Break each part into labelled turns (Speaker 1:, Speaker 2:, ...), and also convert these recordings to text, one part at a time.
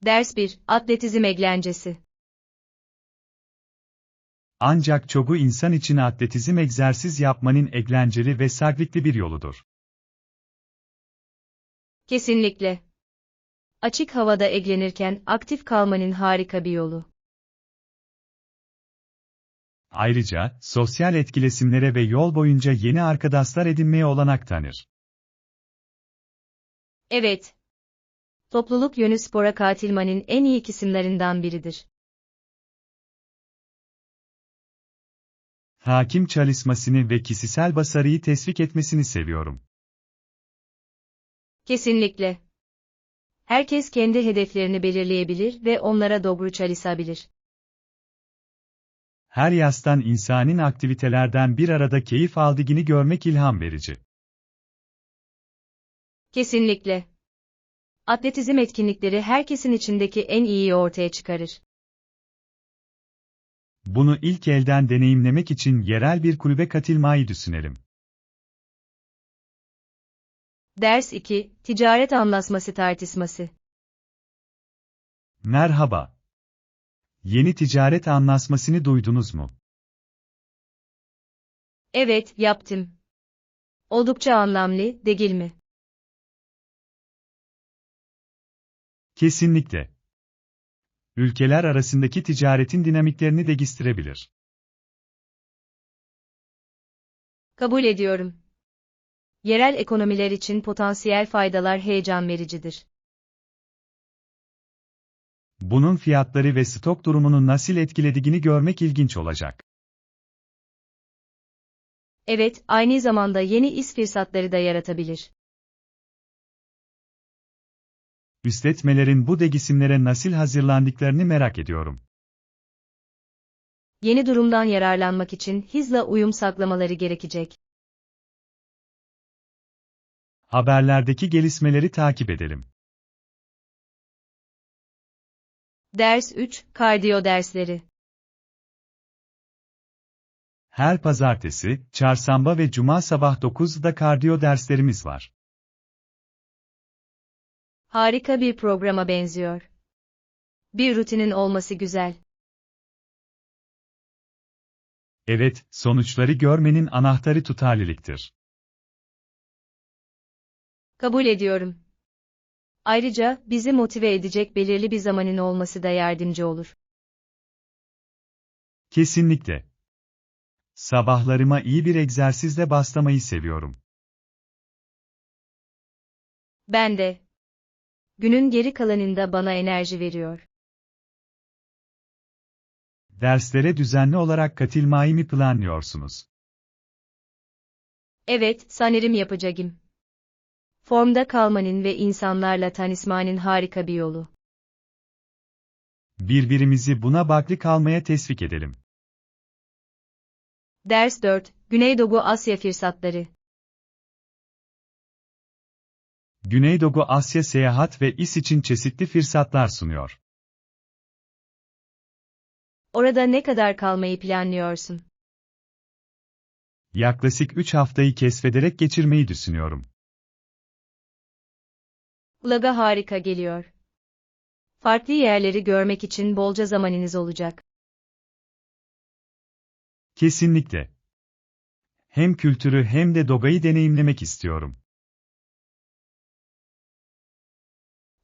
Speaker 1: Ders 1. Atletizm eğlencesi.
Speaker 2: Ancak çoğu insan için atletizm egzersiz yapmanın eğlenceli ve zevkli bir yoludur.
Speaker 1: Kesinlikle. Açık havada eğlenirken aktif kalmanın harika bir yolu.
Speaker 2: Ayrıca, sosyal etkileşimlere ve yol boyunca yeni arkadaşlar edinmeye olanak tanır.
Speaker 1: Evet. Topluluk yönü spora katılmanın en iyi kısımlarından biridir.
Speaker 2: Hakim çalışmasını ve kişisel başarıyı teşvik etmesini seviyorum.
Speaker 1: Kesinlikle. Herkes kendi hedeflerini belirleyebilir ve onlara doğru çalışabilir.
Speaker 2: Her yaştan insanın aktivitelerden bir arada keyif aldığını görmek ilham verici.
Speaker 1: Kesinlikle. Atletizm etkinlikleri herkesin içindeki en iyiyi ortaya çıkarır.
Speaker 2: Bunu ilk elden deneyimlemek için yerel bir kulübe katılmayı düşünelim.
Speaker 1: Ders 2. Ticaret anlaşması tartışması.
Speaker 2: Merhaba. Yeni ticaret anlaşmasını duydunuz mu?
Speaker 1: Evet, yaptım. Oldukça anlamlı, değil mi?
Speaker 2: Kesinlikle. Ülkeler arasındaki ticaretin dinamiklerini değiştirebilir.
Speaker 1: Kabul ediyorum. Yerel ekonomiler için potansiyel faydalar heyecan vericidir.
Speaker 2: Bunun fiyatları ve stok durumunu nasıl etkilediğini görmek ilginç olacak.
Speaker 1: Evet, aynı zamanda yeni iş fırsatları da yaratabilir.
Speaker 2: İşletmelerin bu değişimlere nasıl hazırlandıklarını merak ediyorum.
Speaker 1: Yeni durumdan yararlanmak için hızla uyum sağlamaları gerekecek.
Speaker 2: Haberlerdeki gelişmeleri takip edelim.
Speaker 1: Ders 3. Kardiyo dersleri.
Speaker 2: Her pazartesi, çarşamba ve cuma sabah 9'da kardiyo derslerimiz var.
Speaker 1: Harika bir programa benziyor. Bir rutinin olması güzel.
Speaker 2: Evet, sonuçları görmenin anahtarı tutarlılıktır.
Speaker 1: Kabul ediyorum. Ayrıca bizi motive edecek belirli bir zamanın olması da yardımcı olur.
Speaker 2: Kesinlikle. Sabahlarıma iyi bir egzersizle başlamayı seviyorum.
Speaker 1: Ben de. Günün geri kalanında bana enerji veriyor.
Speaker 2: Derslere düzenli olarak katılmayı mı planlıyorsunuz?
Speaker 1: Evet, sanırım yapacağım. Formda kalmanın ve insanlarla tanışmanın harika bir yolu.
Speaker 2: Birbirimizi buna bağlı kalmaya teşvik edelim.
Speaker 1: Ders 4. Güneydoğu Asya fırsatları.
Speaker 2: Güneydoğu Asya seyahat ve iş için çeşitli fırsatlar sunuyor.
Speaker 1: Orada ne kadar kalmayı planlıyorsun?
Speaker 2: Yaklaşık 3 haftayı keşfederek geçirmeyi düşünüyorum.
Speaker 1: Kulağa harika geliyor. Farklı yerleri görmek için bolca zamanınız olacak.
Speaker 2: Kesinlikle. Hem kültürü hem de doğayı deneyimlemek istiyorum.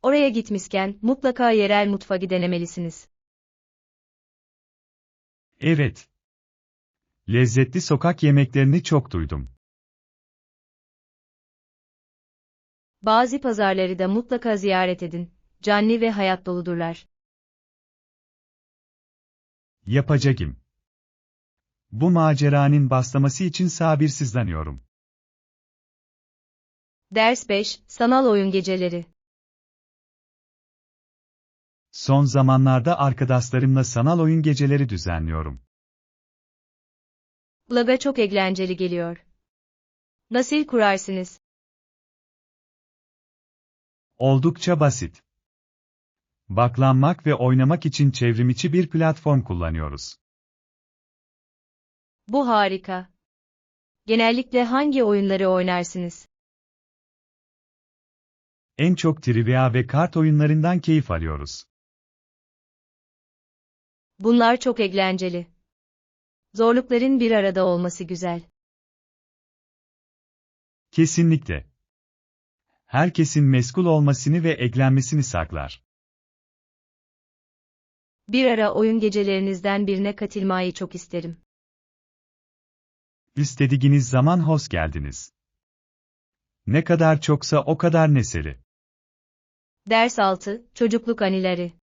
Speaker 1: Oraya gitmişken mutlaka yerel mutfağı denemelisiniz.
Speaker 2: Evet. Lezzetli sokak yemeklerini çok duydum.
Speaker 1: Bazı pazarları da mutlaka ziyaret edin. Canlı ve hayat doludurlar.
Speaker 2: Yapacağım. Bu maceranın başlaması için sabırsızlanıyorum.
Speaker 1: Ders 5. Sanal oyun geceleri.
Speaker 2: Son zamanlarda arkadaşlarımla sanal oyun geceleri düzenliyorum.
Speaker 1: Kulağa çok eğlenceli geliyor. Nasıl kurarsınız?
Speaker 2: Oldukça basit. Baklanmak ve oynamak için çevrimiçi bir platform kullanıyoruz.
Speaker 1: Bu harika. Genellikle hangi oyunları oynarsınız?
Speaker 2: En çok trivia ve kart oyunlarından keyif alıyoruz.
Speaker 1: Bunlar çok eğlenceli. Zorlukların bir arada olması güzel.
Speaker 2: Kesinlikle. Herkesin meskul olmasını ve eklenmesini saklar.
Speaker 1: Bir ara oyun gecelerinizden birine katılmayı çok isterim.
Speaker 2: İstediğiniz zaman hoş geldiniz. Ne kadar çoksa o kadar neseli.
Speaker 1: Ders 6, Çocukluk Anıları.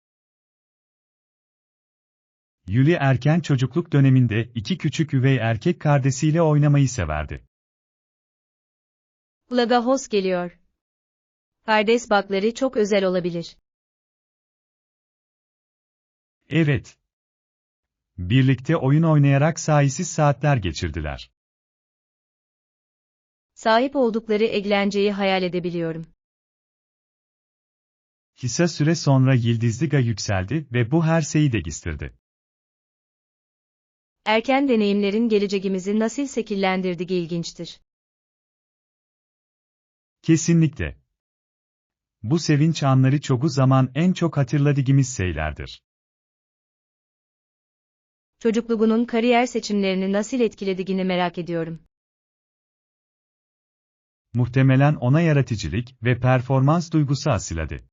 Speaker 2: Yuli erken çocukluk döneminde iki küçük üvey erkek kardeşiyle oynamayı severdi.
Speaker 1: Kulağa hoş geliyor. Kardeş bağları çok özel olabilir.
Speaker 2: Evet. Birlikte oyun oynayarak sayısız saatler geçirdiler.
Speaker 1: Sahip oldukları eğlenceyi hayal edebiliyorum.
Speaker 2: Kısa süre sonra Yıldızliga yükseldi ve bu her şeyi değiştirdi.
Speaker 1: Erken deneyimlerin geleceğimizi nasıl şekillendirdiği ilginçtir.
Speaker 2: Kesinlikle. Bu sevinç anları çoğu zaman en çok hatırladığımız şeylerdir.
Speaker 1: Çocukluğunun kariyer seçimlerini nasıl etkilediğini merak ediyorum.
Speaker 2: Muhtemelen ona yaratıcılık ve performans duygusu aşıladı.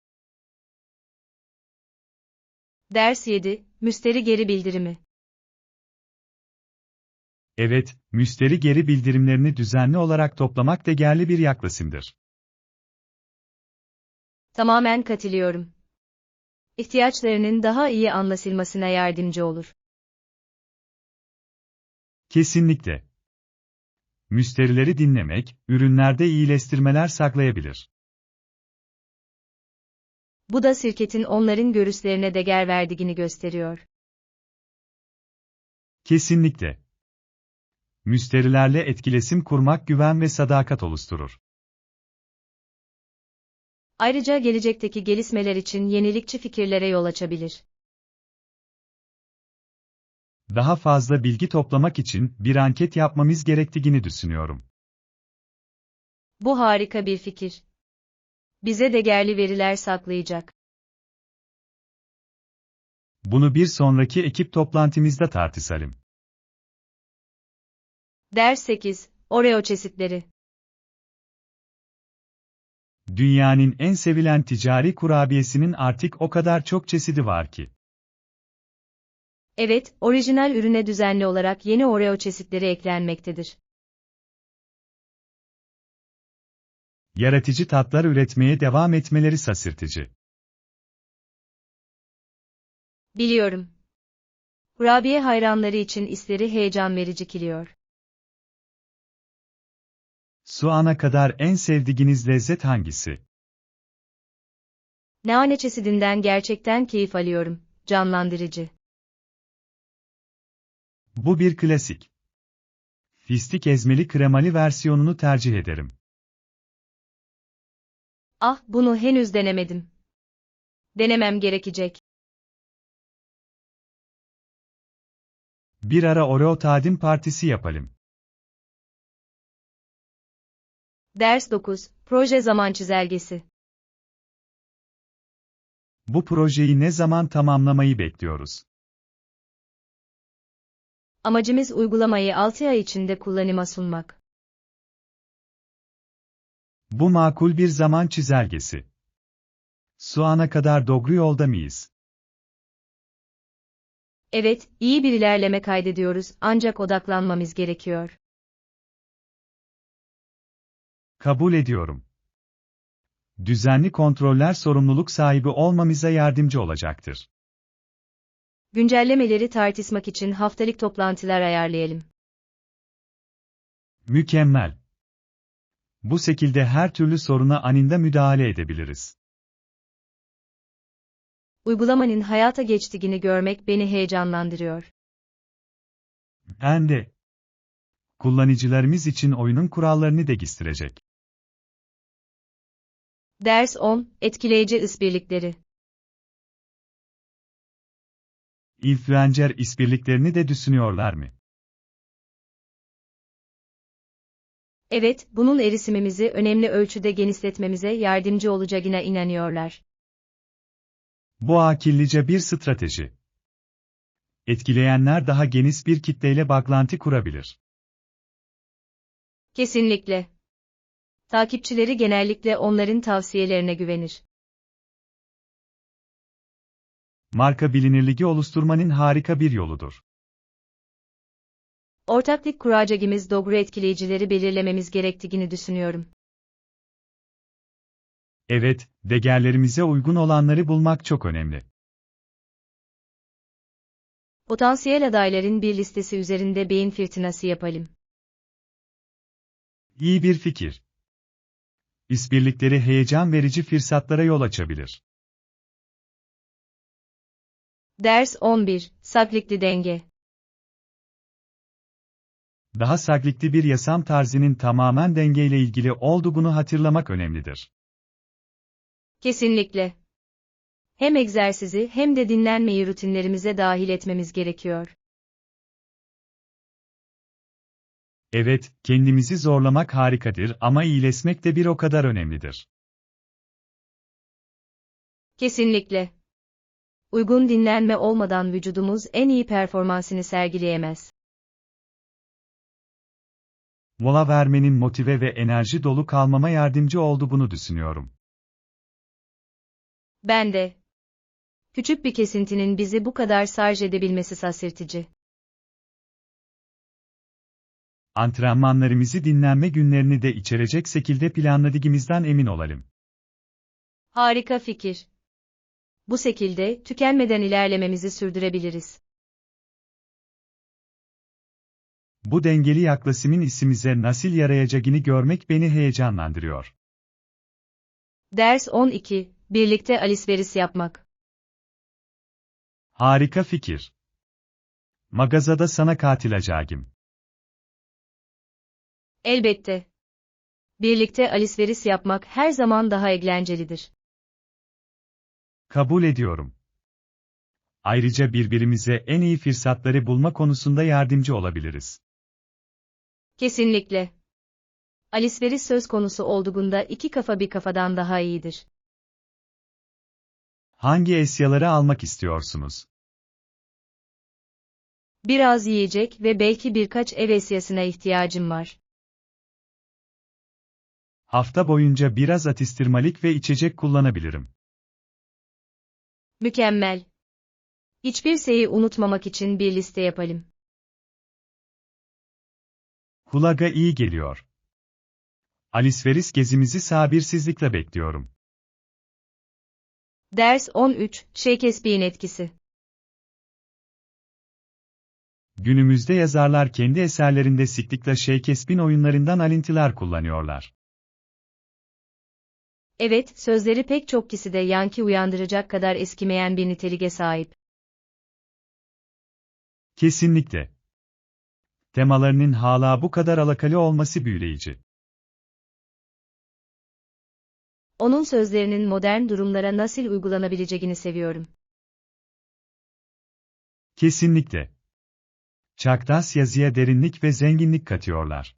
Speaker 1: Ders 7, Müşteri Geri Bildirimi.
Speaker 2: Evet, müşteri geri bildirimlerini düzenli olarak toplamak değerli bir yaklaşımdır.
Speaker 1: Tamamen katılıyorum. İhtiyaçlarının daha iyi anlaşılmasına yardımcı olur.
Speaker 2: Kesinlikle. Müşterileri dinlemek, ürünlerde iyileştirmeler saklayabilir.
Speaker 1: Bu da şirketin onların görüşlerine değer verdiğini gösteriyor.
Speaker 2: Kesinlikle. Müşterilerle etkileşim kurmak güven ve sadakat oluşturur.
Speaker 1: Ayrıca gelecekteki gelişmeler için yenilikçi fikirlere yol açabilir.
Speaker 2: Daha fazla bilgi toplamak için bir anket yapmamız gerektiğini düşünüyorum.
Speaker 1: Bu harika bir fikir. Bize değerli veriler saklayacak.
Speaker 2: Bunu bir sonraki ekip toplantımızda tartışalım.
Speaker 1: Ders 8, Oreo çeşitleri.
Speaker 2: Dünyanın en sevilen ticari kurabiyesinin artık o kadar çok çeşidi var ki.
Speaker 1: Evet, orijinal ürüne düzenli olarak yeni Oreo çeşitleri eklenmektedir.
Speaker 2: Yaratıcı tatlar üretmeye devam etmeleri şaşırtıcı.
Speaker 1: Biliyorum. Kurabiye hayranları için işleri heyecan verici kılıyor.
Speaker 2: Şu ana kadar en sevdiğiniz lezzet hangisi?
Speaker 1: Nane çeşidinden gerçekten keyif alıyorum. Canlandırıcı.
Speaker 2: Bu bir klasik. Fistik ezmeli kremalı versiyonunu tercih ederim.
Speaker 1: Ah, bunu henüz denemedim. Denemem gerekecek.
Speaker 2: Bir ara Oreo tadim partisi yapalım.
Speaker 1: Ders 9, Proje Zaman Çizelgesi.
Speaker 2: Bu projeyi ne zaman tamamlamayı bekliyoruz?
Speaker 1: Amacımız uygulamayı 6 ay içinde kullanıma sunmak.
Speaker 2: Bu makul bir zaman çizelgesi. Şu ana kadar doğru yolda mıyız?
Speaker 1: Evet, iyi bir ilerleme kaydediyoruz ancak odaklanmamız gerekiyor.
Speaker 2: Kabul ediyorum. Düzenli kontroller sorumluluk sahibi olmamıza yardımcı olacaktır.
Speaker 1: Güncellemeleri tartışmak için haftalık toplantılar ayarlayalım.
Speaker 2: Mükemmel. Bu şekilde her türlü soruna anında müdahale edebiliriz.
Speaker 1: Uygulamanın hayata geçtiğini görmek beni heyecanlandırıyor.
Speaker 2: Ben de. Kullanıcılarımız için oyunun kurallarını değiştirecek.
Speaker 1: Ders 10, Etkileyici işbirlikleri.
Speaker 2: Influencer işbirliklerini de düşünüyorlar mı?
Speaker 1: Evet, bunun erişimimizi önemli ölçüde genişletmemize yardımcı olacağına inanıyorlar.
Speaker 2: Bu akıllıca bir strateji. etkileyenler daha geniş bir kitleyle bağlantı kurabilir.
Speaker 1: Kesinlikle. Takipçileri genellikle onların tavsiyelerine güvenir.
Speaker 2: Marka bilinirliği oluşturmanın harika bir yoludur.
Speaker 1: Ortaklık kuracağımız doğru etkileyicileri belirlememiz gerektiğini düşünüyorum.
Speaker 2: Evet, değerlerimize uygun olanları bulmak çok önemli.
Speaker 1: Potansiyel adayların bir listesi üzerinde beyin fırtınası yapalım.
Speaker 2: İyi bir fikir. İşbirlikleri heyecan verici fırsatlara yol açabilir.
Speaker 1: Ders 11. Saklıklı denge.
Speaker 2: Daha saklıklı bir yaşam tarzının tamamen dengeyle ilgili olduğunu hatırlamak önemlidir.
Speaker 1: Kesinlikle. Hem egzersizi hem de dinlenmeyi rutinlerimize dahil etmemiz gerekiyor.
Speaker 2: Evet, kendimizi zorlamak harikadır ama iyileşmek de bir o kadar önemlidir.
Speaker 1: Kesinlikle. Uygun dinlenme olmadan vücudumuz en iyi performansını sergileyemez.
Speaker 2: Mola vermenin motive ve enerji dolu kalmama yardımcı olduğunu düşünüyorum.
Speaker 1: Ben de. Küçük bir kesintinin bizi bu kadar şarj edebilmesi şaşırtıcı.
Speaker 2: Antrenmanlarımızı dinlenme günlerini de içerecek şekilde planladığımızdan emin olalım.
Speaker 1: Harika fikir. Bu şekilde tükenmeden ilerlememizi sürdürebiliriz.
Speaker 2: Bu dengeli yaklaşımın işimize nasıl yarayacağını görmek beni heyecanlandırıyor.
Speaker 1: Ders 12. Birlikte alışveriş yapmak.
Speaker 2: Harika fikir. Mağazada sana katılacağım.
Speaker 1: Elbette. Birlikte alışveriş yapmak her zaman daha eğlencelidir.
Speaker 2: Kabul ediyorum. Ayrıca birbirimize en iyi fırsatları bulma konusunda yardımcı olabiliriz.
Speaker 1: Kesinlikle. Alışveriş söz konusu olduğunda iki kafa bir kafadan daha iyidir.
Speaker 2: Hangi eşyaları almak istiyorsunuz?
Speaker 1: Biraz yiyecek ve belki birkaç ev eşyasına ihtiyacım var.
Speaker 2: Hafta boyunca biraz atıştırmalık ve içecek kullanabilirim.
Speaker 1: Mükemmel. Hiçbir şeyi unutmamak için bir liste yapalım.
Speaker 2: Kulağa iyi geliyor. Alışveriş gezimizi sabırsızlıkla bekliyorum.
Speaker 1: Ders 13. Shakespeare'in etkisi.
Speaker 2: Günümüzde yazarlar kendi eserlerinde sıklıkla Shakespeare oyunlarından alıntılar kullanıyorlar.
Speaker 1: Evet, sözleri pek çok kişide yankı uyandıracak kadar eskimeyen bir niteliğe sahip.
Speaker 2: Kesinlikle. Temalarının hala bu kadar alakalı olması büyüleyici.
Speaker 1: Onun sözlerinin modern durumlara nasıl uygulanabileceğini seviyorum.
Speaker 2: Kesinlikle. Çaktas yazıya derinlik ve zenginlik katıyorlar.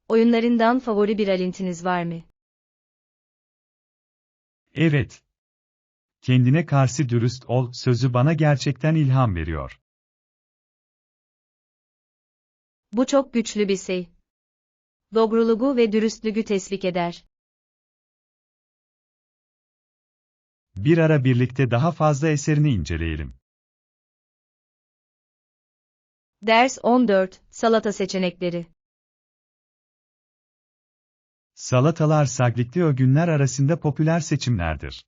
Speaker 1: Oyunlarından favori bir alıntınız var mı?
Speaker 2: Evet. Kendine karşı dürüst ol sözü bana gerçekten ilham veriyor.
Speaker 1: Bu çok güçlü bir şey. Doğruluğu ve dürüstlüğü teşvik eder.
Speaker 2: Bir ara birlikte daha fazla eserini inceleyelim.
Speaker 1: Ders 14. Salata seçenekleri.
Speaker 2: Salatalar saklıklı öğünler arasında popüler seçimlerdir.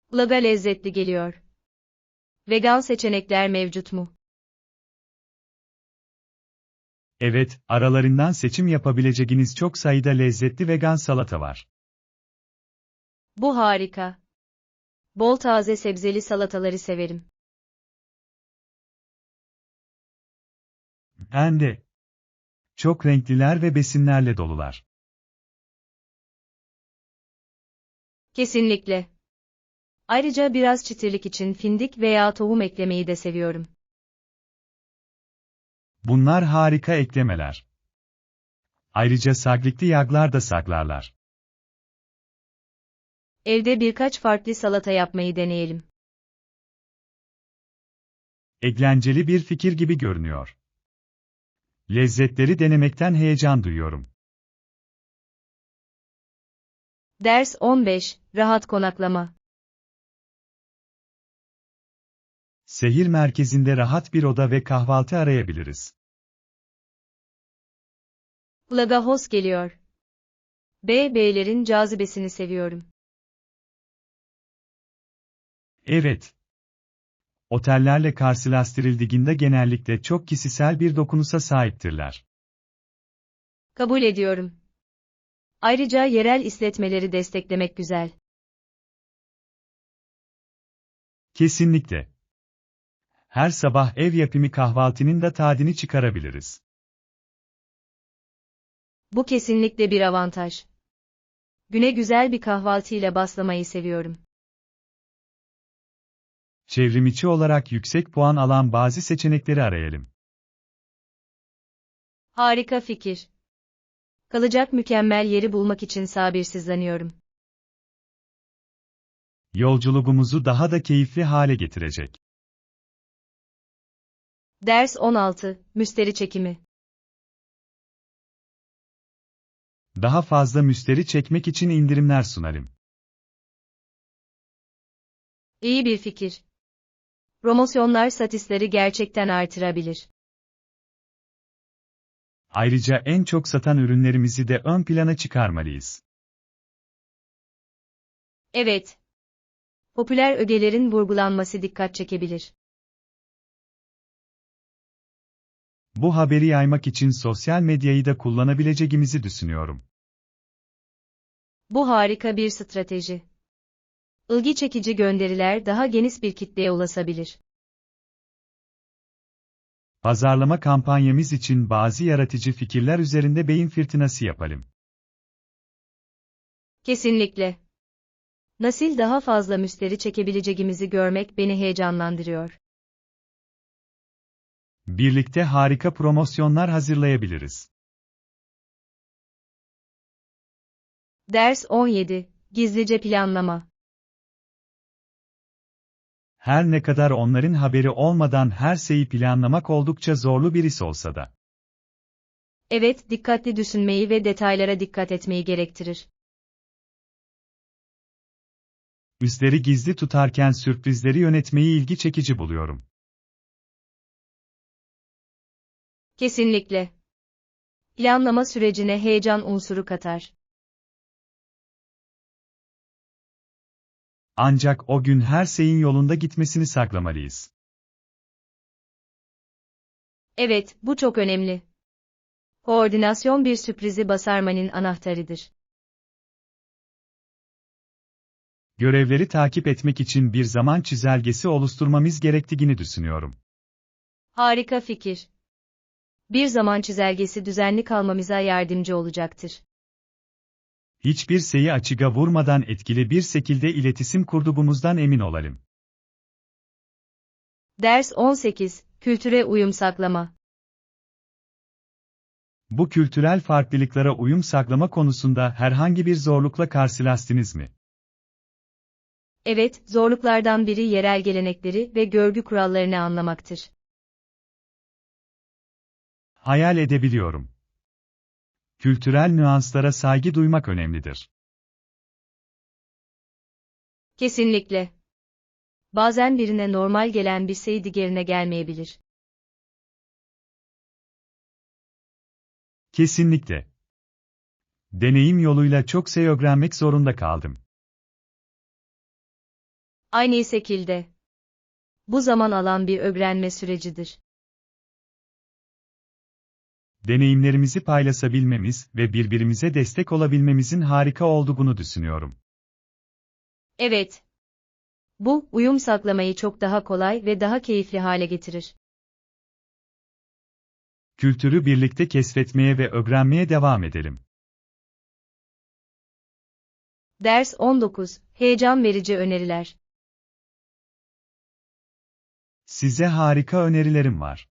Speaker 1: Kulağa lezzetli geliyor. Vegan seçenekler mevcut mu?
Speaker 2: Evet, aralarından seçim yapabileceğiniz çok sayıda lezzetli vegan salata var.
Speaker 1: Bu harika. Bol taze sebzeli salataları severim.
Speaker 2: Ben de. Çok renkliler ve besinlerle dolular.
Speaker 1: Kesinlikle. Ayrıca biraz çıtırlık için fındık veya tohum eklemeyi de seviyorum.
Speaker 2: Bunlar harika eklemeler. Ayrıca saklıklı yağlar da saklarlar.
Speaker 1: Evde birkaç farklı salata yapmayı deneyelim.
Speaker 2: Eğlenceli bir fikir gibi görünüyor. Lezzetleri denemekten heyecan duyuyorum.
Speaker 1: Ders 15, rahat konaklama.
Speaker 2: Şehir merkezinde rahat bir oda ve kahvaltı arayabiliriz.
Speaker 1: Plaga Host geliyor. Beylerin cazibesini seviyorum.
Speaker 2: Evet. Otellerle karşılaştırıldığında genellikle çok kişisel bir dokunusa sahiptirler.
Speaker 1: Kabul ediyorum. Ayrıca yerel işletmeleri desteklemek güzel.
Speaker 2: Kesinlikle. Her sabah ev yapımı kahvaltının da tadını çıkarabiliriz.
Speaker 1: Bu kesinlikle bir avantaj. Güne güzel bir kahvaltıyla başlamayı seviyorum.
Speaker 2: Çevrimiçi olarak yüksek puan alan bazı seçenekleri arayalım.
Speaker 1: Harika fikir. Kalacak mükemmel yeri bulmak için sabırsızlanıyorum.
Speaker 2: Yolculuğumuzu daha da keyifli hale getirecek.
Speaker 1: Ders 16, müşteri çekimi.
Speaker 2: Daha fazla müşteri çekmek için indirimler sunarım.
Speaker 1: İyi bir fikir. Promosyonlar satışları gerçekten artırabilir.
Speaker 2: Ayrıca en çok satan ürünlerimizi de ön plana çıkarmalıyız.
Speaker 1: Evet. Popüler ögelerin vurgulanması dikkat çekebilir.
Speaker 2: Bu haberi yaymak için sosyal medyayı da kullanabileceğimizi düşünüyorum.
Speaker 1: Bu harika bir strateji. İlgi çekici gönderiler daha geniş bir kitleye ulaşabilir.
Speaker 2: Pazarlama kampanyamız için bazı yaratıcı fikirler üzerinde beyin fırtınası yapalım.
Speaker 1: Kesinlikle. Nasıl daha fazla müşteri çekebileceğimizi görmek beni heyecanlandırıyor.
Speaker 2: Birlikte harika promosyonlar hazırlayabiliriz.
Speaker 1: Ders 17, gizlice planlama.
Speaker 2: Her ne kadar onların haberi olmadan her şeyi planlamak oldukça zorlu bir iş olsa da.
Speaker 1: Evet, dikkatli düşünmeyi ve detaylara dikkat etmeyi gerektirir.
Speaker 2: Üstleri gizli tutarken sürprizleri yönetmeyi ilgi çekici buluyorum.
Speaker 1: Kesinlikle. Planlama sürecine heyecan unsuru katar.
Speaker 2: Ancak o gün her şeyin yolunda gitmesini saklamalıyız.
Speaker 1: Evet, bu çok önemli. Koordinasyon bir sürprizi başarmanın anahtarıdır.
Speaker 2: Görevleri takip etmek için bir zaman çizelgesi oluşturmamız gerektiğini düşünüyorum.
Speaker 1: Harika fikir. Bir zaman çizelgesi düzenli kalmamıza yardımcı olacaktır.
Speaker 2: Hiçbir şeyi açığa vurmadan etkili bir şekilde iletişim kurduğumuzdan emin olalım.
Speaker 1: Ders 18, kültüre uyum sağlama.
Speaker 2: Bu kültürel farklılıklara uyum sağlama konusunda herhangi bir zorlukla karşılaştınız mı?
Speaker 1: Evet, zorluklardan biri yerel gelenekleri ve görgü kurallarını anlamaktır.
Speaker 2: Hayal edebiliyorum. Kültürel nüanslara saygı duymak önemlidir.
Speaker 1: Kesinlikle. Bazen birine normal gelen bir şey diğerine gelmeyebilir.
Speaker 2: Kesinlikle. Deneyim yoluyla çok şey öğrenmek zorunda kaldım.
Speaker 1: Aynı şekilde. Bu zaman alan bir öğrenme sürecidir.
Speaker 2: Deneyimlerimizi paylaşabilmemiz ve birbirimize destek olabilmemizin harika olduğunu düşünüyorum.
Speaker 1: Evet. Bu, uyum sağlamayı çok daha kolay ve daha keyifli hale getirir.
Speaker 2: Kültürü birlikte keşfetmeye ve öğrenmeye devam edelim.
Speaker 1: Ders 19, heyecan verici öneriler.
Speaker 2: Size harika önerilerim var.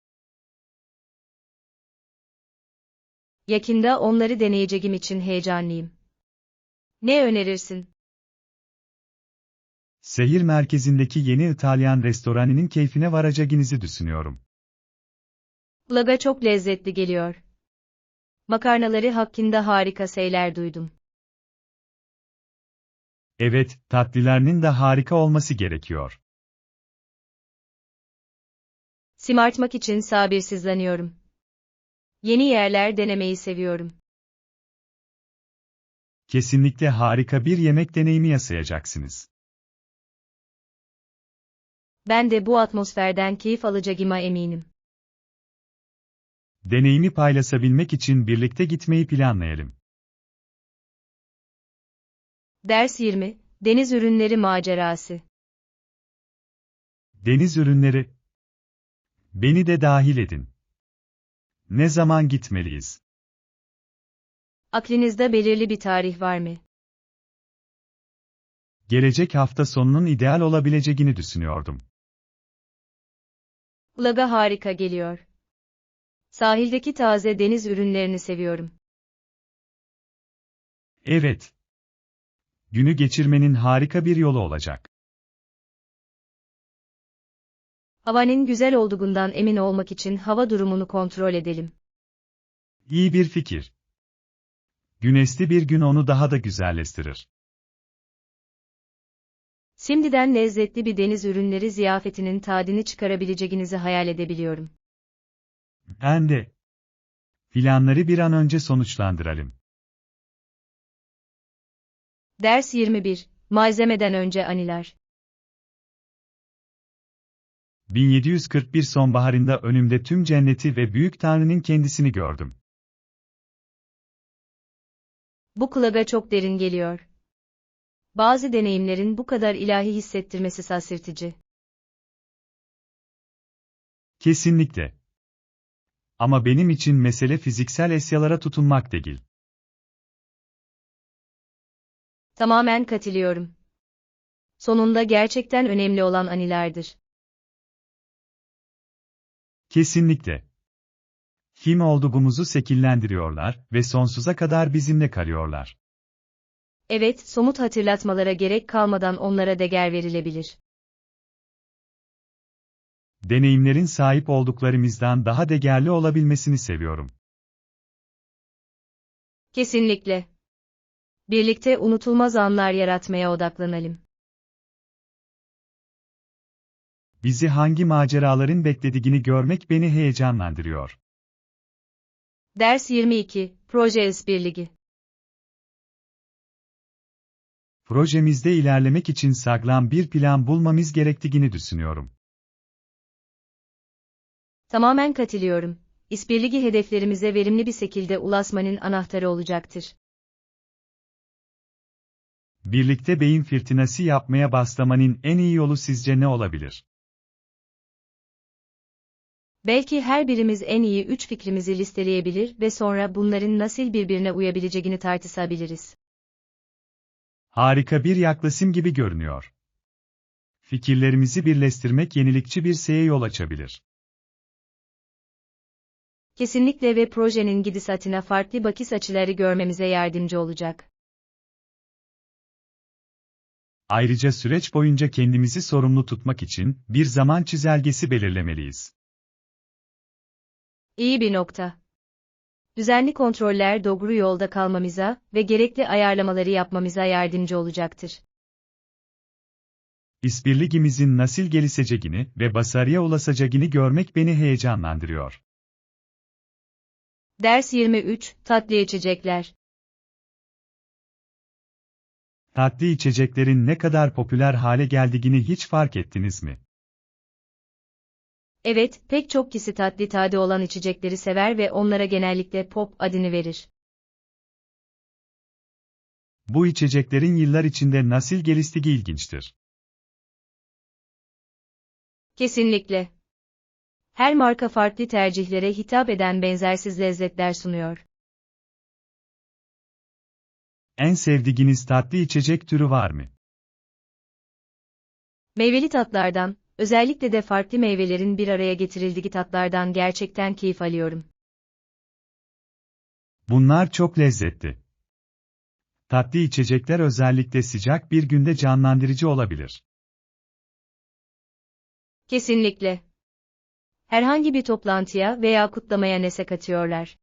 Speaker 1: Yakında onları deneyeceğim için heyecanlıyım. Ne önerirsin?
Speaker 2: Şehir merkezindeki yeni İtalyan restoranının keyfine varacağınızı düşünüyorum.
Speaker 1: Kulağa çok lezzetli geliyor. Makarnaları hakkında harika şeyler duydum.
Speaker 2: Evet, tatlılarının da harika olması gerekiyor.
Speaker 1: Simartmak için sabırsızlanıyorum. Yeni yerler denemeyi seviyorum.
Speaker 2: Kesinlikle harika bir yemek deneyimi yaşayacaksınız.
Speaker 1: Ben de bu atmosferden keyif alacağıma eminim.
Speaker 2: Deneyimi paylaşabilmek için birlikte gitmeyi planlayalım.
Speaker 1: Ders 20, Deniz ürünleri macerası.
Speaker 2: Deniz ürünleri. Beni de dahil edin. Ne zaman gitmeliyiz?
Speaker 1: Aklınızda belirli bir tarih var mı?
Speaker 2: Gelecek hafta sonunun ideal olabileceğini düşünüyordum.
Speaker 1: Kulağa harika geliyor. Sahildeki taze deniz ürünlerini seviyorum.
Speaker 2: Evet. Günü geçirmenin harika bir yolu olacak.
Speaker 1: Havanın güzel olduğundan emin olmak için hava durumunu kontrol edelim.
Speaker 2: İyi bir fikir. Güneşli bir gün onu daha da güzelleştirir.
Speaker 1: Şimdiden lezzetli bir deniz ürünleri ziyafetinin tadını çıkarabileceğinizi hayal edebiliyorum.
Speaker 2: Ben de. Planları bir an önce sonuçlandıralım.
Speaker 1: Ders 21, Malzemeden önce aniler.
Speaker 2: 1741 sonbaharında önümde tüm cenneti ve Büyük Tanrı'nın kendisini gördüm.
Speaker 1: Bu kulağa çok derin geliyor. Bazı deneyimlerin bu kadar ilahi hissettirmesi şaşırtıcı.
Speaker 2: Kesinlikle. Ama benim için mesele fiziksel eşyalara tutunmak değil.
Speaker 1: Tamamen katılıyorum. Sonunda gerçekten önemli olan anilerdir.
Speaker 2: Kesinlikle. Kim olduğumuzu şekillendiriyorlar ve sonsuza kadar bizimle kalıyorlar.
Speaker 1: Evet, somut hatırlatmalara gerek kalmadan onlara değer verilebilir.
Speaker 2: Deneyimlerin sahip olduklarımızdan daha değerli olabilmesini seviyorum.
Speaker 1: Kesinlikle. Birlikte unutulmaz anlar yaratmaya odaklanalım.
Speaker 2: Bizi hangi maceraların beklediğini görmek beni heyecanlandırıyor.
Speaker 1: Ders 22, Proje İşbirliği.
Speaker 2: Projemizde ilerlemek için sağlam bir plan bulmamız gerektiğini düşünüyorum.
Speaker 1: Tamamen katılıyorum. İşbirliği hedeflerimize verimli bir şekilde ulaşmanın anahtarı olacaktır.
Speaker 2: Birlikte beyin fırtınası yapmaya başlamanın en iyi yolu sizce ne olabilir?
Speaker 1: Belki her birimiz en iyi 3 fikrimizi listeleyebilir ve sonra bunların nasıl birbirine uyabileceğini tartışabiliriz.
Speaker 2: Harika bir yaklaşım gibi görünüyor. Fikirlerimizi birleştirmek yenilikçi bir şeye yol açabilir.
Speaker 1: Kesinlikle ve projenin gidişatına farklı bakış açıları görmemize yardımcı olacak.
Speaker 2: Ayrıca süreç boyunca kendimizi sorumlu tutmak için bir zaman çizelgesi belirlemeliyiz.
Speaker 1: İyi bir nokta. Düzenli kontroller doğru yolda kalmamıza ve gerekli ayarlamaları yapmamıza yardımcı olacaktır.
Speaker 2: İşbirliğimizin nasıl gelişeceğini ve başarıya ulaşacağını görmek beni heyecanlandırıyor.
Speaker 1: Ders 23, Tatlı içecekler.
Speaker 2: Tatlı içeceklerin ne kadar popüler hale geldiğini hiç fark ettiniz mi?
Speaker 1: Evet, pek çok kişi tatlı tadı olan içecekleri sever ve onlara genellikle pop adını verir.
Speaker 2: Bu içeceklerin yıllar içinde nasıl geliştiği ilginçtir.
Speaker 1: Kesinlikle. Her marka farklı tercihlere hitap eden benzersiz lezzetler sunuyor.
Speaker 2: En sevdiğiniz tatlı içecek türü var mı?
Speaker 1: Meyveli tatlardan, özellikle de farklı meyvelerin bir araya getirildiği tatlardan gerçekten keyif alıyorum.
Speaker 2: Bunlar çok lezzetli. Tatlı içecekler özellikle sıcak bir günde canlandırıcı olabilir.
Speaker 1: Kesinlikle. Herhangi bir toplantıya veya kutlamaya neşe katıyorlar.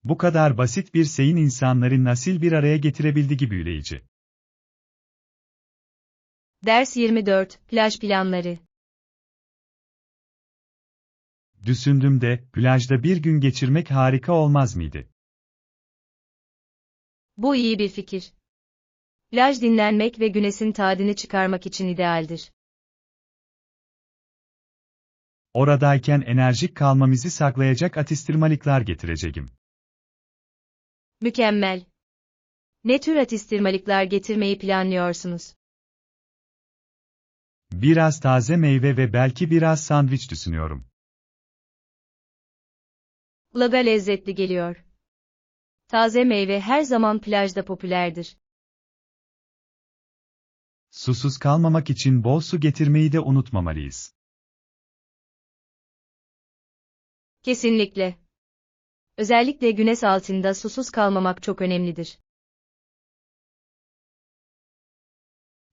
Speaker 2: Bu kadar basit bir şeyin insanları nasıl bir araya getirebildiği büyüleyici.
Speaker 1: Ders 24, plaj planları.
Speaker 2: Düşündüğümde, plajda bir gün geçirmek harika olmaz mıydı?
Speaker 1: Bu iyi bir fikir. Plaj dinlenmek ve güneşin tadını çıkarmak için idealdir.
Speaker 2: Oradayken enerjik kalmamızı sağlayacak atıştırmalıklar getireceğim.
Speaker 1: Mükemmel. Ne tür atıştırmalıklar getirmeyi planlıyorsunuz?
Speaker 2: Biraz taze meyve ve belki biraz sandviç düşünüyorum.
Speaker 1: Kulağa lezzetli geliyor. Taze meyve her zaman plajda popülerdir.
Speaker 2: Susuz kalmamak için bol su getirmeyi de unutmamalıyız.
Speaker 1: Kesinlikle. Özellikle güneş altında susuz kalmamak çok önemlidir.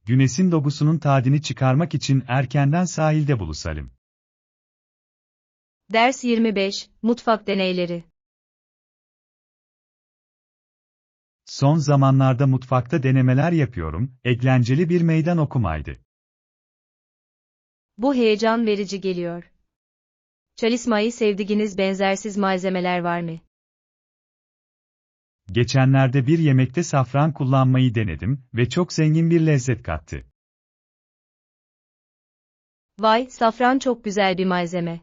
Speaker 2: Güneşin dokusunun tadını çıkarmak için erkenden sahilde buluşalım.
Speaker 1: Ders 25, mutfak deneyleri.
Speaker 2: Son zamanlarda mutfakta denemeler yapıyorum, eğlenceli bir meydan okumaydı.
Speaker 1: Bu heyecan verici geliyor. Çalışmayı sevdiğiniz benzersiz malzemeler var mı?
Speaker 2: Geçenlerde bir yemekte safran kullanmayı denedim ve çok zengin bir lezzet kattı.
Speaker 1: Vay, safran çok güzel bir malzeme.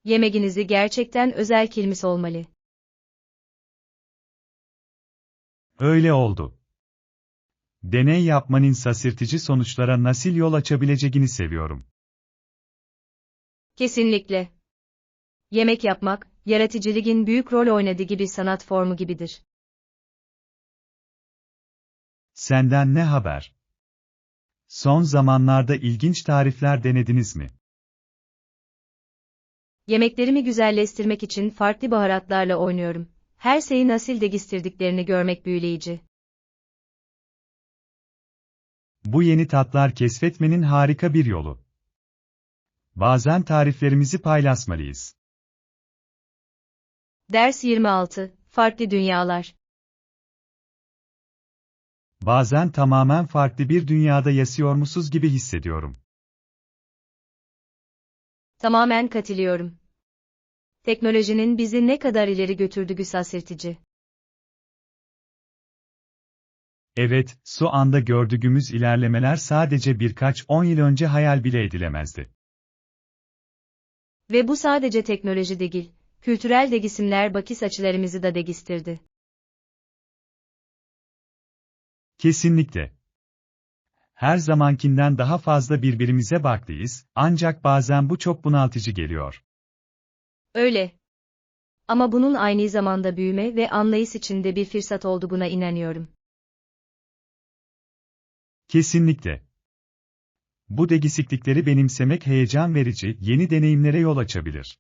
Speaker 1: Yemeğinizi gerçekten özel kılmış olmalı.
Speaker 2: Öyle oldu. Deney yapmanın şaşırtıcı sonuçlara nasıl yol açabileceğini seviyorum.
Speaker 1: Kesinlikle. Yemek yapmak, yaratıcılığın büyük rol oynadığı bir sanat formu gibidir.
Speaker 2: Senden ne haber? Son zamanlarda ilginç tarifler denediniz mi?
Speaker 1: Yemeklerimi güzelleştirmek için farklı baharatlarla oynuyorum. Her şeyi nasıl değiştirdiklerini görmek büyüleyici.
Speaker 2: Bu yeni tatlar keşfetmenin harika bir yolu. Bazen tariflerimizi paylaşmalıyız.
Speaker 1: Ders 26, farklı dünyalar.
Speaker 2: Bazen tamamen farklı bir dünyada yaşıyormuşuz gibi hissediyorum.
Speaker 1: Tamamen katılıyorum. Teknolojinin bizi ne kadar ileri götürdüğü şaşırtıcı.
Speaker 2: Evet, şu anda gördüğümüz ilerlemeler sadece birkaç 10 yıl önce hayal bile edilemezdi.
Speaker 1: Ve bu sadece teknoloji değil, kültürel değişimler bakış açılarımızı da değiştirdi.
Speaker 2: Kesinlikle. Her zamankinden daha fazla birbirimize baktıyız, ancak bazen bu çok bunaltıcı geliyor.
Speaker 1: Öyle. Ama bunun aynı zamanda büyüme ve anlayış içinde bir fırsat olduğuna inanıyorum.
Speaker 2: Kesinlikle. Bu değişiklikleri benimsemek heyecan verici, yeni deneyimlere yol açabilir.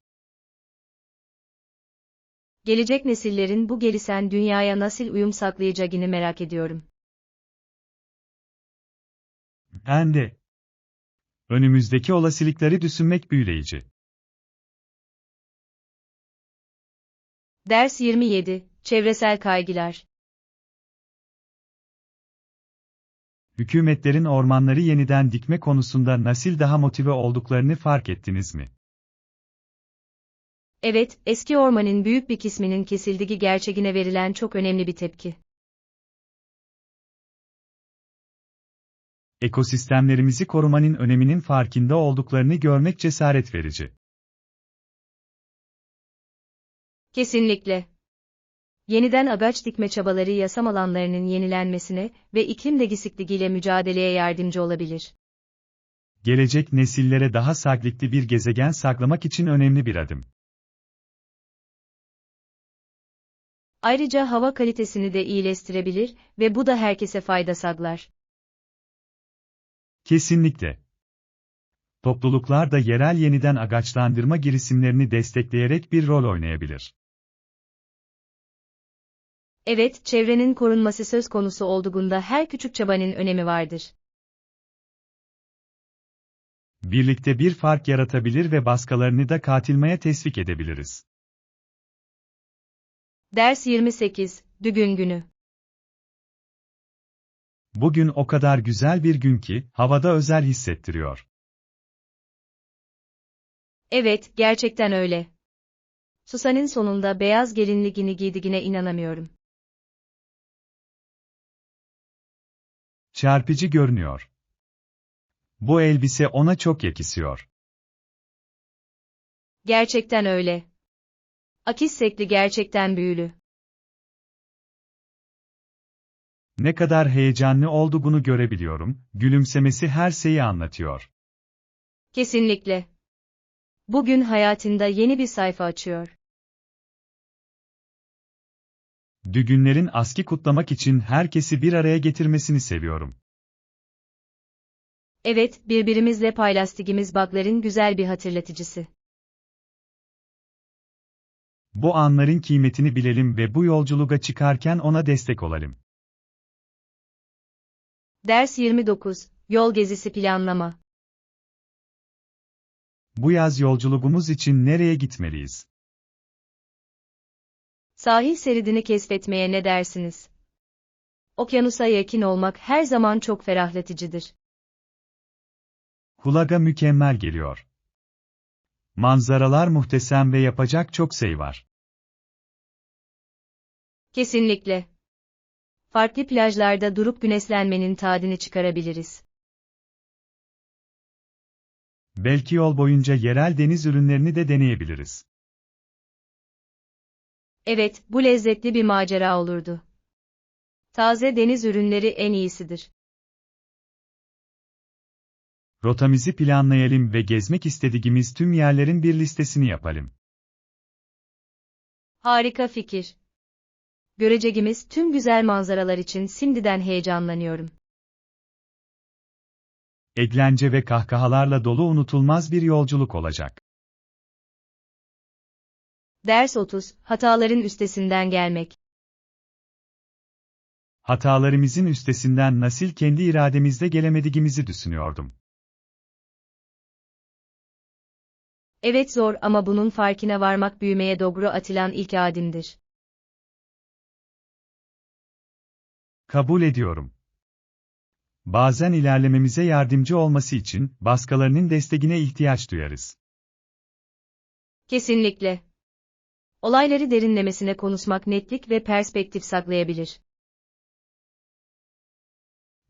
Speaker 1: Gelecek nesillerin bu gelişen dünyaya nasıl uyum sağlayacağını merak ediyorum.
Speaker 2: Ben de. Önümüzdeki olasılıkları düşünmek büyüleyici.
Speaker 1: Ders 27, çevresel kaygılar.
Speaker 2: Hükümetlerin ormanları yeniden dikme konusunda nasıl daha motive olduklarını fark ettiniz mi?
Speaker 1: Evet, eski ormanın büyük bir kısmının kesildiği gerçeğine verilen çok önemli bir tepki.
Speaker 2: Ekosistemlerimizi korumanın öneminin farkında olduklarını görmek cesaret verici.
Speaker 1: Kesinlikle. Yeniden ağaç dikme çabaları yasam alanlarının yenilenmesine ve iklim değişikliğiyle mücadeleye yardımcı olabilir.
Speaker 2: Gelecek nesillere daha sağlıklı bir gezegen saklamak için önemli bir adım.
Speaker 1: Ayrıca hava kalitesini de iyileştirebilir ve bu da herkese fayda sağlar.
Speaker 2: Kesinlikle. Topluluklar da yerel yeniden ağaçlandırma girişimlerini destekleyerek bir rol oynayabilir.
Speaker 1: Evet, çevrenin korunması söz konusu olduğunda her küçük çabanın önemi vardır.
Speaker 2: Birlikte bir fark yaratabilir ve başkalarını da katılmaya teşvik edebiliriz.
Speaker 1: Ders 28, Düğün günü.
Speaker 2: Bugün o kadar güzel bir gün ki, havada özel hissettiriyor.
Speaker 1: Evet, gerçekten öyle. Susan'ın sonunda beyaz gelinliğini giydiğine inanamıyorum.
Speaker 2: Çarpıcı görünüyor. Bu elbise ona çok yakışıyor.
Speaker 1: Gerçekten öyle. Akis şekli gerçekten büyülü.
Speaker 2: Ne kadar heyecanlı olduğunu görebiliyorum, gülümsemesi her şeyi anlatıyor.
Speaker 1: Kesinlikle. Bugün hayatında yeni bir sayfa açıyor.
Speaker 2: Düğünlerin aski kutlamak için herkesi bir araya getirmesini seviyorum.
Speaker 1: Evet, birbirimizle paylaştığımız bakların güzel bir hatırlatıcısı.
Speaker 2: Bu anların kıymetini bilelim ve bu yolculuğa çıkarken ona destek olalım.
Speaker 1: Ders 29, Yol gezisi planlama.
Speaker 2: Bu yaz yolculuğumuz için nereye gitmeliyiz?
Speaker 1: Sahil şeridini keşfetmeye ne dersiniz? Okyanusa yakın olmak her zaman çok ferahlatıcıdır.
Speaker 2: Kulağa mükemmel geliyor. Manzaralar muhteşem ve yapacak çok şey var.
Speaker 1: Kesinlikle. Farklı plajlarda durup güneşlenmenin tadını çıkarabiliriz.
Speaker 2: Belki yol boyunca yerel deniz ürünlerini de deneyebiliriz.
Speaker 1: Evet, bu lezzetli bir macera olurdu. Taze deniz ürünleri en iyisidir.
Speaker 2: Rotamızı planlayalım ve gezmek istediğimiz tüm yerlerin bir listesini yapalım.
Speaker 1: Harika fikir. Göreceğimiz tüm güzel manzaralar için şimdiden heyecanlanıyorum.
Speaker 2: Eğlence ve kahkahalarla dolu unutulmaz bir yolculuk olacak.
Speaker 1: Ders 30, hataların üstesinden gelmek.
Speaker 2: Hatalarımızın üstesinden nasıl kendi irademizle gelemediğimizi düşünüyordum.
Speaker 1: Evet zor ama bunun farkına varmak büyümeye doğru atılan ilk adımdır.
Speaker 2: Kabul ediyorum. Bazen ilerlememize yardımcı olması için başkalarının desteğine ihtiyaç duyarız.
Speaker 1: Kesinlikle. Olayları derinlemesine konuşmak netlik ve perspektif sağlayabilir.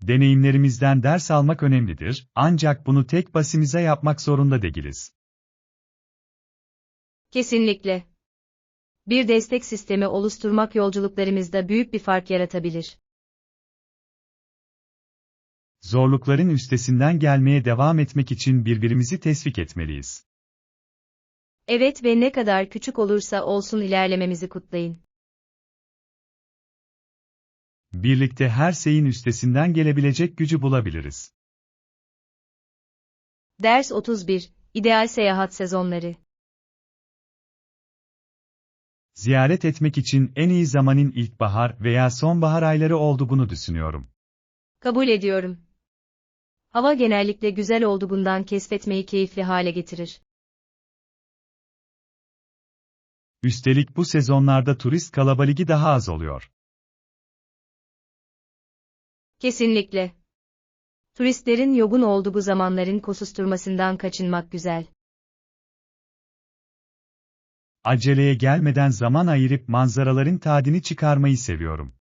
Speaker 2: Deneyimlerimizden ders almak önemlidir, ancak bunu tek başımıza yapmak zorunda değiliz.
Speaker 1: Kesinlikle. Bir destek sistemi oluşturmak yolculuklarımızda büyük bir fark yaratabilir.
Speaker 2: Zorlukların üstesinden gelmeye devam etmek için birbirimizi teşvik etmeliyiz.
Speaker 1: Evet ve ne kadar küçük olursa olsun ilerlememizi kutlayın.
Speaker 2: Birlikte her şeyin üstesinden gelebilecek gücü bulabiliriz.
Speaker 1: Ders 31, İdeal seyahat sezonları.
Speaker 2: Ziyaret etmek için en iyi zamanın ilkbahar veya sonbahar ayları olduğunu düşünüyorum.
Speaker 1: Kabul ediyorum. Hava genellikle güzel olduğundan keşfetmeyi keyifli hale getirir.
Speaker 2: Üstelik bu sezonlarda turist kalabalığı daha az oluyor.
Speaker 1: Kesinlikle. Turistlerin yoğun olduğu zamanların koşuşturmasından kaçınmak güzel.
Speaker 2: Aceleye gelmeden zaman ayırıp manzaraların tadını çıkarmayı seviyorum.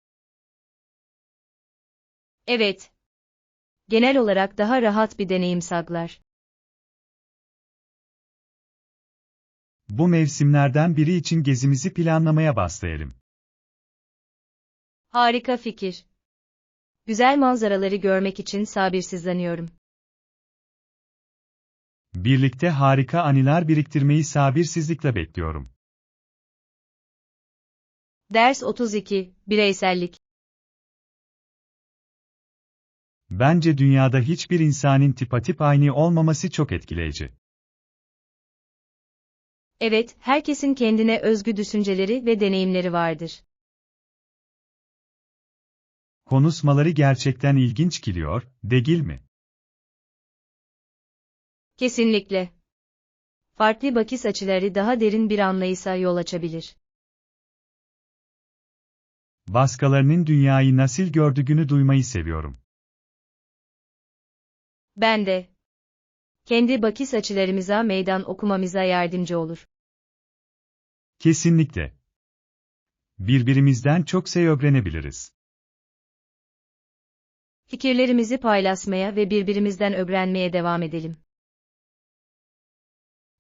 Speaker 1: Evet. Genel olarak daha rahat bir deneyim sağlar.
Speaker 2: Bu mevsimlerden biri için gezimizi planlamaya başlayalım.
Speaker 1: Harika fikir. Güzel manzaraları görmek için sabırsızlanıyorum.
Speaker 2: Birlikte harika anılar biriktirmeyi sabırsızlıkla bekliyorum.
Speaker 1: Ders 32, Bireysellik.
Speaker 2: Bence dünyada hiçbir insanın tipatip aynı olmaması çok etkileyici.
Speaker 1: Evet, herkesin kendine özgü düşünceleri ve deneyimleri vardır.
Speaker 2: Konuşmaları gerçekten ilginç geliyor, değil mi?
Speaker 1: Kesinlikle. Farklı bakış açıları daha derin bir anlayışa yol açabilir.
Speaker 2: Başkalarının dünyayı nasıl gördüğünü duymayı seviyorum.
Speaker 1: Ben de. Kendi bakış açılarımıza meydan okumamıza yardımcı olur.
Speaker 2: Kesinlikle. Birbirimizden çok şey öğrenebiliriz.
Speaker 1: Fikirlerimizi paylaşmaya ve birbirimizden öğrenmeye devam edelim.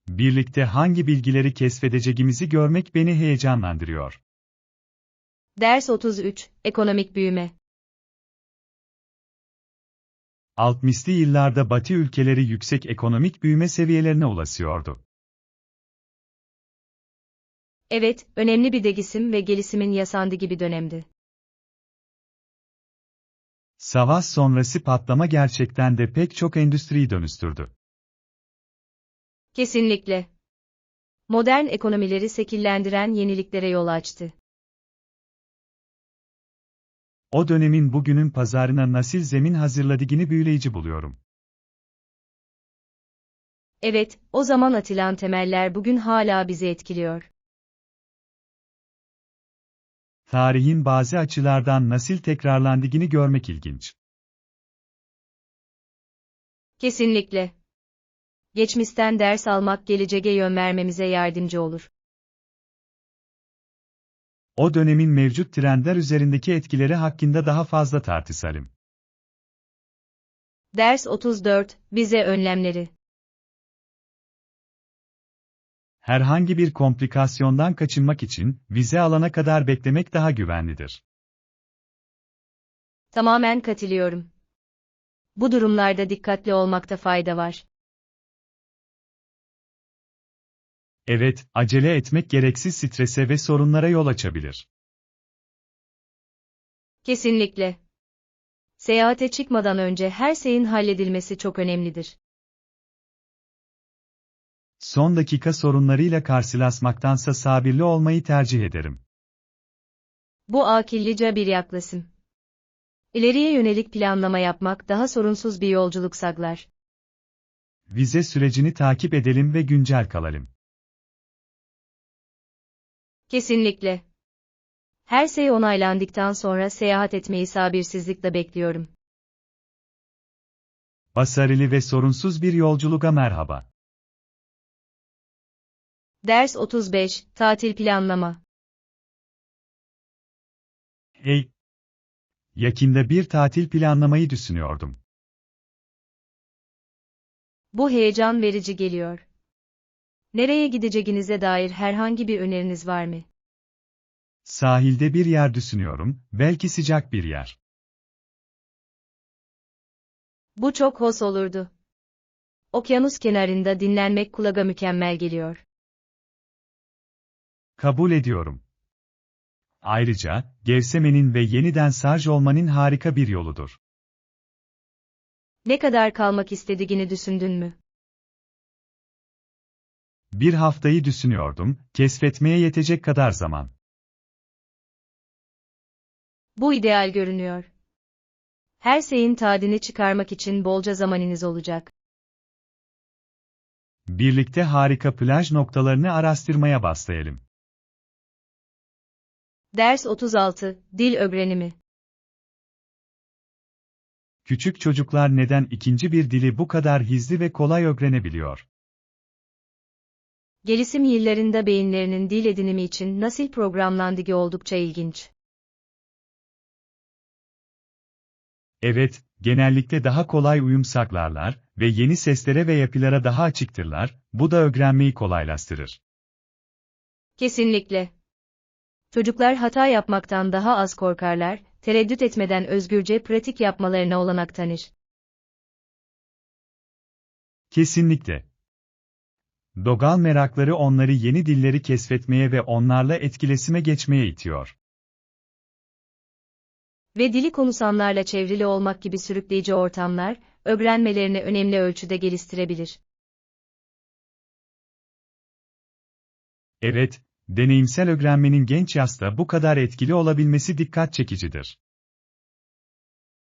Speaker 2: Birlikte hangi bilgileri keşfedeceğimizi görmek beni heyecanlandırıyor.
Speaker 1: Ders 33, Ekonomik büyüme.
Speaker 2: 60'lı yıllarda Batı ülkeleri yüksek ekonomik büyüme seviyelerine ulaşıyordu.
Speaker 1: Evet, önemli bir değişim ve gelişimin yaşandığı gibi dönemdi.
Speaker 2: Savaş sonrası patlama gerçekten de pek çok endüstriyi dönüştürdü.
Speaker 1: Kesinlikle. Modern ekonomileri şekillendiren yeniliklere yol açtı.
Speaker 2: O dönemin bugünün pazarına nasıl zemin hazırladığını büyüleyici buluyorum.
Speaker 1: Evet, o zaman atılan temeller bugün hala bizi etkiliyor.
Speaker 2: Tarihin bazı açılardan nasıl tekrarlandığını görmek ilginç.
Speaker 1: Kesinlikle. Geçmişten ders almak geleceğe yön vermemize yardımcı olur.
Speaker 2: O dönemin mevcut trendler üzerindeki etkileri hakkında daha fazla tartışalım.
Speaker 1: Ders 34, vize önlemleri.
Speaker 2: Herhangi bir komplikasyondan kaçınmak için vize alana kadar beklemek daha güvenlidir.
Speaker 1: Tamamen katılıyorum. Bu durumlarda dikkatli olmakta fayda var.
Speaker 2: Evet, acele etmek gereksiz strese ve sorunlara yol açabilir.
Speaker 1: Kesinlikle. Seyahate çıkmadan önce her şeyin halledilmesi çok önemlidir.
Speaker 2: Son dakika sorunlarıyla karşılaşmaktansa sabırlı olmayı tercih ederim.
Speaker 1: Bu akıllıca bir yaklaşım. İleriye yönelik planlama yapmak daha sorunsuz bir yolculuk sağlar.
Speaker 2: Vize sürecini takip edelim ve güncel kalalım.
Speaker 1: Kesinlikle. Her şey onaylandıktan sonra seyahat etmeyi sabırsızlıkla bekliyorum.
Speaker 2: Başarılı ve sorunsuz bir yolculuğa merhaba.
Speaker 1: Ders 35, Tatil planlama.
Speaker 2: Hey! Yakında bir tatil planlamayı düşünüyordum.
Speaker 1: Bu heyecan verici geliyor. Nereye gideceğinize dair herhangi bir öneriniz var mı?
Speaker 2: Sahilde bir yer düşünüyorum, belki sıcak bir yer.
Speaker 1: Bu çok hoş olurdu. Okyanus kenarında dinlenmek kulağa mükemmel geliyor.
Speaker 2: Kabul ediyorum. Ayrıca, gevşemenin ve yeniden şarj olmanın harika bir yoludur.
Speaker 1: Ne kadar kalmak istediğini düşündün mü?
Speaker 2: Bir haftayı düşünüyordum, keşfetmeye yetecek kadar zaman.
Speaker 1: Bu ideal görünüyor. Her şeyin tadını çıkarmak için bolca zamanınız olacak.
Speaker 2: Birlikte harika plaj noktalarını araştırmaya başlayalım.
Speaker 1: Ders 36, Dil öğrenimi.
Speaker 2: Küçük çocuklar neden ikinci bir dili bu kadar hızlı ve kolay öğrenebiliyor?
Speaker 1: Gelişim yıllarında beyinlerinin dil edinimi için nasıl programlandığı oldukça ilginç.
Speaker 2: Evet, genellikle daha kolay uyum sağlarlar ve yeni seslere ve yapılara daha açıktırlar, bu da öğrenmeyi kolaylaştırır.
Speaker 1: Kesinlikle. Çocuklar hata yapmaktan daha az korkarlar, tereddüt etmeden özgürce pratik yapmalarına olanak tanır.
Speaker 2: Kesinlikle. Dogal merakları onları yeni dilleri keşfetmeye ve onlarla etkileşime geçmeye itiyor.
Speaker 1: Ve dili konuşanlarla çevrili olmak gibi sürükleyici ortamlar, öğrenmelerini önemli ölçüde geliştirebilir.
Speaker 2: Evet, deneyimsel öğrenmenin genç yaşta bu kadar etkili olabilmesi dikkat çekicidir.